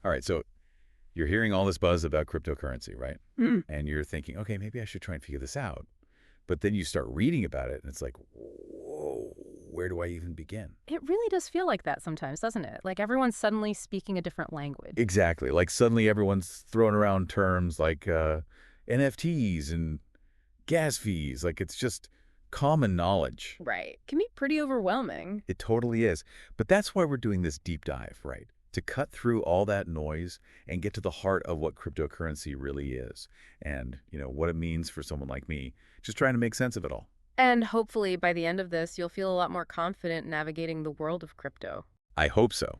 All right, so you're hearing all this buzz about cryptocurrency, right? Mm. And you're thinking, okay, maybe I should try and figure this out. But then you start reading about it, and it's like, whoa, where do I even begin? It really does feel like that sometimes, doesn't it? Like everyone's suddenly speaking a different language. Exactly. Like suddenly everyone's throwing around terms like NFTs and gas fees. Like it's just common knowledge. Right. Can be pretty overwhelming. It totally is. But that's why we're doing this deep dive, right? To cut through all that noise and get to the heart of what cryptocurrency really is and, what it means for someone like me, just trying to make sense of it all. And hopefully by the end of this, you'll feel a lot more confident navigating the world of crypto. I hope so.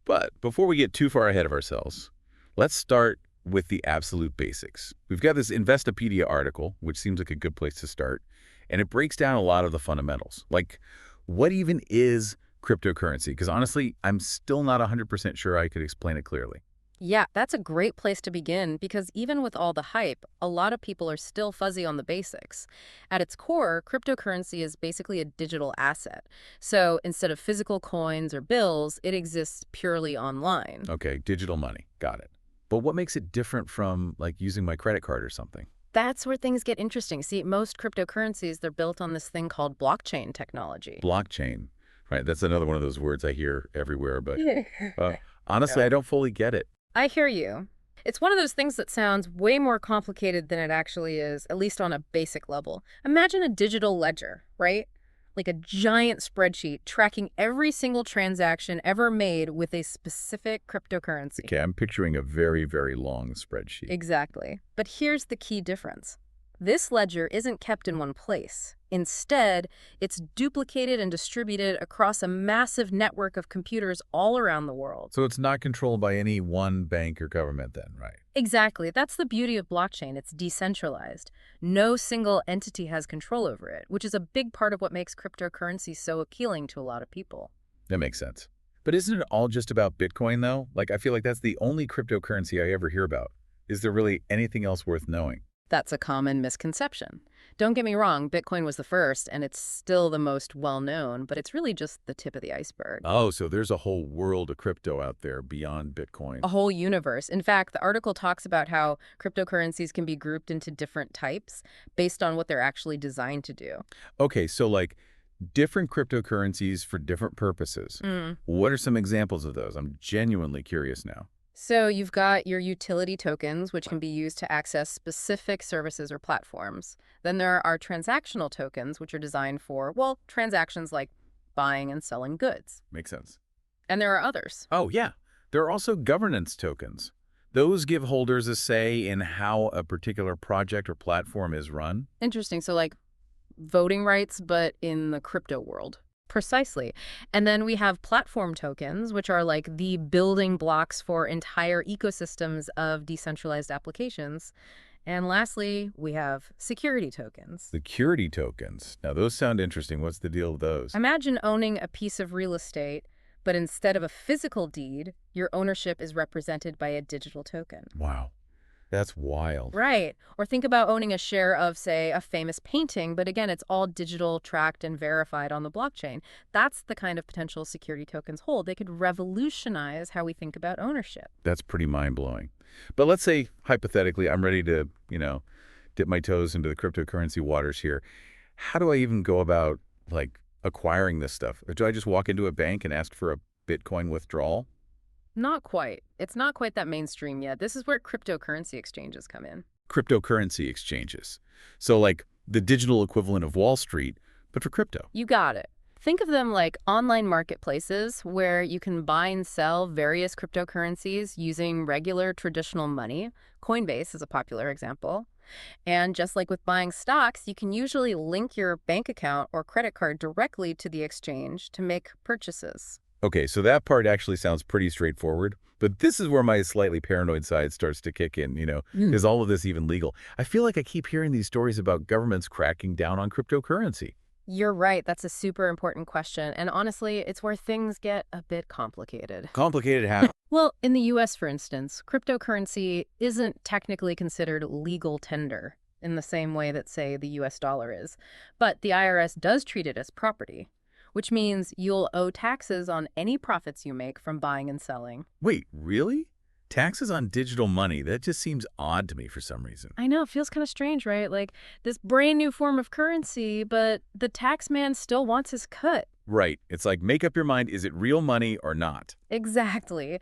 But before we get too far ahead of ourselves, let's start with the absolute basics. We've got this Investopedia article, which seems like a good place to start, and it breaks down a lot of the fundamentals. Like, what even is cryptocurrency? Because honestly, I'm still not 100% sure I could explain it clearly. Yeah, that's a great place to begin because even with all the hype, a lot of people are still fuzzy on the basics. At its core, cryptocurrency is basically a digital asset. So instead of physical coins or bills, it exists purely online. Okay, digital money. Got it. But what makes it different from, like, using my credit card or something? That's where things get interesting. See, most cryptocurrencies, they're built on this thing called blockchain technology. Blockchain, right? That's another one of those words I hear everywhere, but Yeah. uh, honestly, I don't fully get it. I hear you. It's one of those things that sounds way more complicated than it actually is, at least on a basic level. Imagine a digital ledger, right? Like a giant spreadsheet tracking every single transaction ever made with a specific cryptocurrency. Okay, I'm picturing a very, very long spreadsheet. Exactly. But here's the key difference. This ledger isn't kept in one place. Instead, it's duplicated and distributed across a massive network of computers all around the world. So it's not controlled by any one bank or government then, right? Exactly. That's the beauty of blockchain. It's decentralized. No single entity has control over it, which is a big part of what makes cryptocurrency so appealing to a lot of people. That makes sense. But isn't it all just about Bitcoin, though? Like, I feel like that's the only cryptocurrency I ever hear about. Is there really anything else worth knowing? That's a common misconception. Don't get me wrong, Bitcoin was the first, and it's still the most well-known, but it's really just the tip of the iceberg. Oh, so there's a whole world of crypto out there beyond A Bitcoin. whole universe. In fact, the article talks about how cryptocurrencies can be grouped into different types based on what they're actually designed to do. Okay, so like different cryptocurrencies for different purposes. What are some examples of those? I'm genuinely curious now. So you've got your utility tokens, which can be used to access specific services or platforms. Then there are transactional tokens, which are designed for, well, transactions like buying and selling goods. Makes sense. And there are others. Oh, yeah. There are also governance tokens. Those give holders a say in how a particular project or platform is run. Interesting. So like voting rights, but in the crypto world. Precisely. And then we have platform tokens, which are like the building blocks for entire ecosystems of decentralized applications. And lastly, we have security tokens. Security tokens. Now, those sound interesting. What's the deal with those? Imagine owning a piece of real estate, but instead of a physical deed, your ownership is represented by a digital token. Wow, that's wild. Right. Or think about owning a share of, say, a famous painting, but again, it's all digital, tracked, and verified on the blockchain. That's the kind of potential security tokens hold. They could revolutionize how we think about ownership. That's pretty mind-blowing. But let's say, hypothetically, I'm ready to, dip my toes into the cryptocurrency waters here. How do I even go about, like, acquiring this stuff? Or do I just walk into a bank and ask for a Bitcoin withdrawal? Not quite. It's not quite that mainstream yet. This is where cryptocurrency exchanges come in. Cryptocurrency exchanges. So, like, the digital equivalent of Wall Street, but for crypto. You got it. Think of them like online marketplaces where you can buy and sell various cryptocurrencies using regular traditional money. Coinbase is a popular example. And just like with buying stocks, you can usually link your bank account or credit card directly to the exchange to make purchases. Okay, so that part actually sounds pretty straightforward, but this is where my slightly paranoid side starts to kick in, Mm. is all of this even legal? I feel like I keep hearing these stories about governments cracking down on cryptocurrency. You're right. That's a super important question. And honestly, it's where things get a bit complicated. Complicated how? Well, in the US, for instance, cryptocurrency isn't technically considered legal tender in the same way that, say, the US dollar is. But the IRS does treat it as property, which means you'll owe taxes on any profits you make from buying and selling. Wait, really? Taxes on digital money, that just seems odd to me for some reason. I know, it feels kind of strange, right? Like this brand new form of currency, but the tax man still wants his cut. Right. It's like, make up your mind, is it real money or not? Exactly.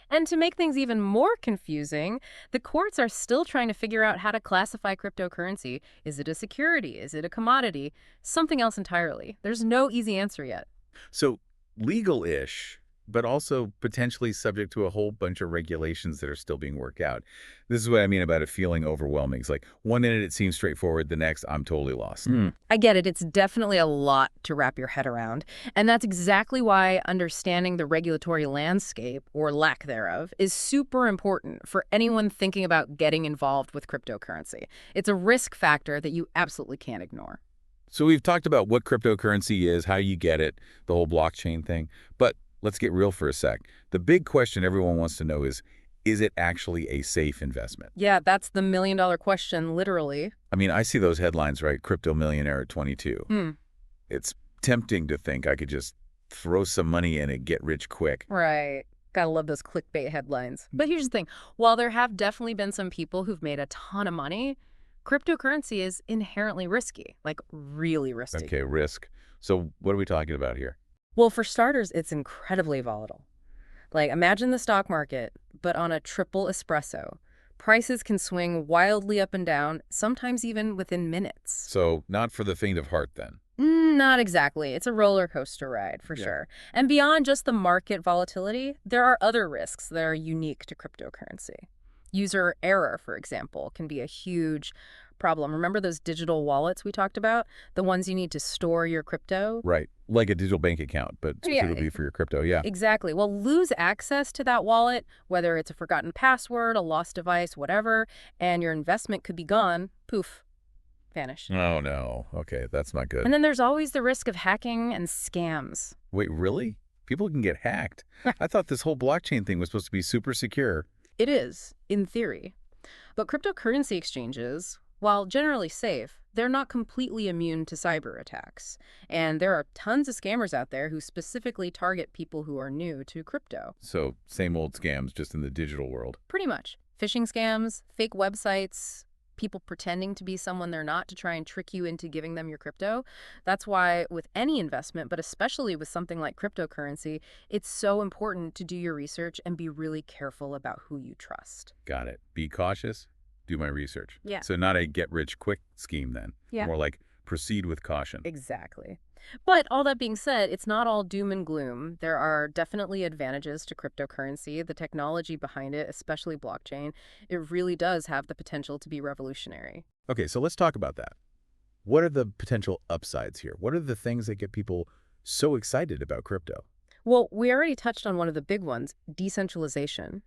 And to make things even more confusing, the courts are still trying to figure out how to classify cryptocurrency. Is it a security? Is it a commodity? Something else entirely. There's no easy answer yet. So legal-ish, but also potentially subject to a whole bunch of regulations that are still being worked out. This is what I mean about it feeling overwhelming. It's like one minute it seems straightforward, the next I'm totally lost. I get it. It's definitely a lot to wrap your head around. And that's exactly why understanding the regulatory landscape, or lack thereof, is super important for anyone thinking about getting involved with cryptocurrency. It's a risk factor that you absolutely can't ignore. So we've talked about what cryptocurrency is, how you get it, the whole blockchain thing. But let's get real for a sec. The big question everyone wants to know is it actually a safe investment? Yeah, that's the million-dollar question, literally. I mean, I see those headlines, right? Crypto millionaire at 22. It's tempting to think I could just throw some money in and get rich quick. Right. Gotta love those clickbait headlines. But here's the thing. While there have definitely been some people who've made a ton of money, cryptocurrency is inherently risky, like really risky. Okay, risk. So what are we talking about here? Well, for starters, it's incredibly volatile. Like, imagine the stock market, but on a triple espresso. Prices can swing wildly up and down, sometimes even within minutes. So not for the faint of heart then. Not exactly. It's a roller coaster ride, for Yeah. sure. And beyond just the market volatility, there are other risks that are unique to cryptocurrency. User error, for example, can be a huge problem. Remember those digital wallets we talked about? The ones you need to store your crypto? Right. Like a digital bank account, but Yeah. specifically for your crypto, yeah. Exactly. Well, lose access to that wallet, whether it's a forgotten password, a lost device, whatever, and your investment could be gone. Poof. Vanish. Oh, no. Okay, that's not good. And then there's always the risk of hacking and scams. Wait, really? People can get hacked? I thought this whole blockchain thing was supposed to be super secure. It is, in theory. But cryptocurrency exchanges, while generally safe, they're not completely immune to cyber attacks. And there are tons of scammers out there who specifically target people who are new to crypto. So same old scams, just in the digital world. Pretty much. Phishing scams, fake websites, people pretending to be someone they're not to try and trick you into giving them your crypto. That's why with any investment, but especially with something like cryptocurrency, it's so important to do your research and be really careful about who you trust. Got it. Be cautious, do my research. Yeah. So not a get-rich-quick scheme then. Yeah. More like proceed with caution. Exactly. But all that being said, it's not all doom and gloom. There are definitely advantages to cryptocurrency. The technology behind it, especially blockchain, it really does have the potential to be revolutionary. Okay, so let's talk about that. What are the potential upsides here? What are the things that get people so excited about crypto? Well, we already touched on one of the big ones, decentralization.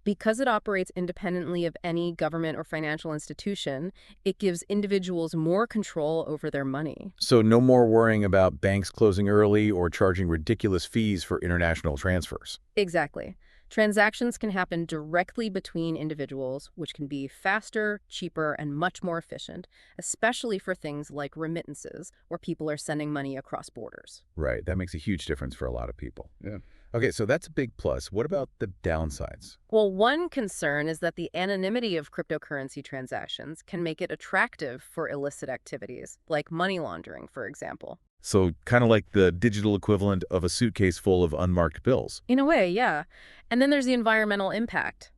Because it operates independently of any government or financial institution, it gives individuals more control over their money. So no more worrying about banks closing early or charging ridiculous fees for international transfers. Exactly. Transactions can happen directly between individuals, which can be faster, cheaper, and much more efficient, especially for things like remittances, where people are sending money across borders. Right, that makes a huge difference for a lot of people. Yeah. Okay, so that's a big plus. What about the downsides? Well, one concern is that the anonymity of cryptocurrency transactions can make it attractive for illicit activities, like money laundering, for example. So kind of like the digital equivalent of a suitcase full of unmarked bills. In a way, yeah. And then there's the environmental impact.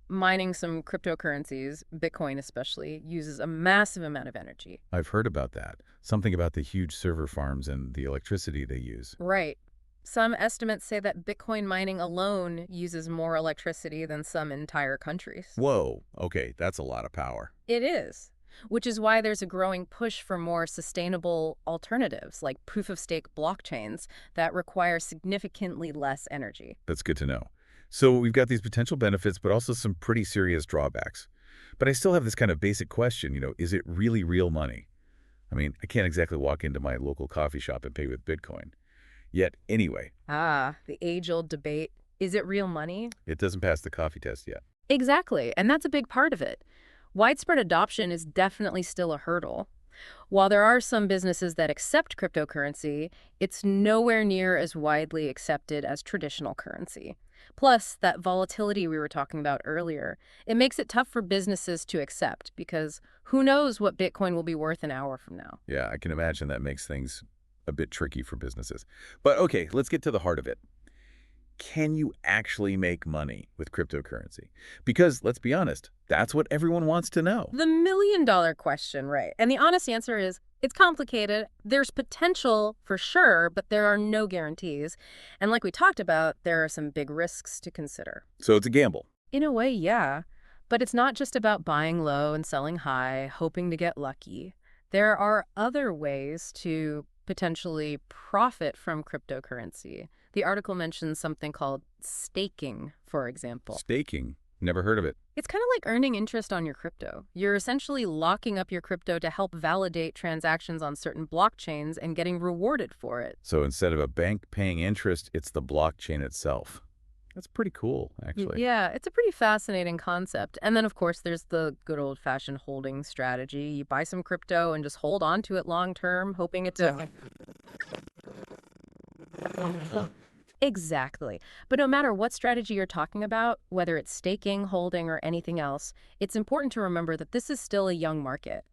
Mining some cryptocurrencies, Bitcoin especially, uses a massive amount of energy. I've heard about that. Something about the huge server farms and the electricity they use. Right. Some estimates say that Bitcoin mining alone uses more electricity than some entire countries. Whoa, okay, that's a lot of power. It is, which is why there's a growing push for more sustainable alternatives like proof-of-stake blockchains that require significantly less energy. That's good to know. So we've got these potential benefits, but also some pretty serious drawbacks. But I still have this kind of basic question, is it really real money? I mean, I can't exactly walk into my local coffee shop and pay with Bitcoin. Yet, anyway. The age-old debate, is it real money? It doesn't pass the coffee test yet. Exactly, and that's a big part of it. Widespread adoption is definitely still a hurdle. While there are some businesses that accept cryptocurrency, it's nowhere near as widely accepted as traditional currency. Plus, that volatility we were talking about earlier, it makes it tough for businesses to accept because who knows what Bitcoin will be worth an hour from now. Yeah, I can imagine that makes things a bit tricky for businesses. But okay, let's get to the heart of it. Can you actually make money with cryptocurrency? Because let's be honest, that's what everyone wants to know. The million-dollar question, right? And the honest answer is it's complicated. There's potential for sure, but there are no guarantees. And like we talked about, there are some big risks to consider. So it's a gamble. In a way, yeah. But it's not just about buying low and selling high, hoping to get lucky. There are other ways to potentially profit from cryptocurrency. The article mentions something called staking, for example. Staking. Never heard of it. It's kind of like earning interest on your crypto. You're essentially locking up your crypto to help validate transactions on certain blockchains and getting rewarded for it. So instead of a bank paying interest, it's the blockchain itself. That's pretty cool, actually. Yeah, it's a pretty fascinating concept. And then, of course, there's the good old-fashioned holding strategy. You buy some crypto and just hold on to it long term, hoping it's Exactly. But no matter what strategy you're talking about, whether it's staking, holding, or anything else, it's important to remember that this is still a young market.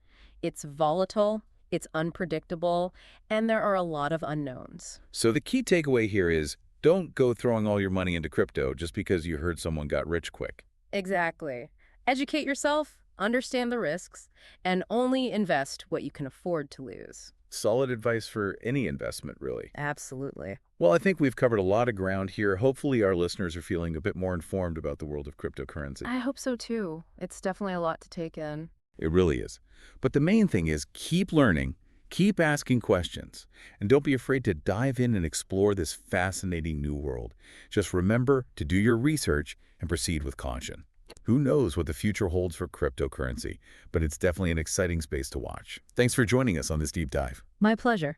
It's volatile, it's unpredictable, and there are a lot of unknowns. So the key takeaway here is don't go throwing all your money into crypto just because you heard someone got rich quick. Exactly. Educate yourself, understand the risks, and only invest what you can afford to lose. Solid advice for any investment, really. Absolutely. Well, I think we've covered a lot of ground here. Hopefully our listeners are feeling a bit more informed about the world of cryptocurrency. I hope so too. It's definitely a lot to take in. It really is. But the main thing is keep learning, keep asking questions, and don't be afraid to dive in and explore this fascinating new world. Just remember to do your research and proceed with caution. Who knows what the future holds for cryptocurrency, but it's definitely an exciting space to watch. Thanks for joining us on this deep dive. My pleasure.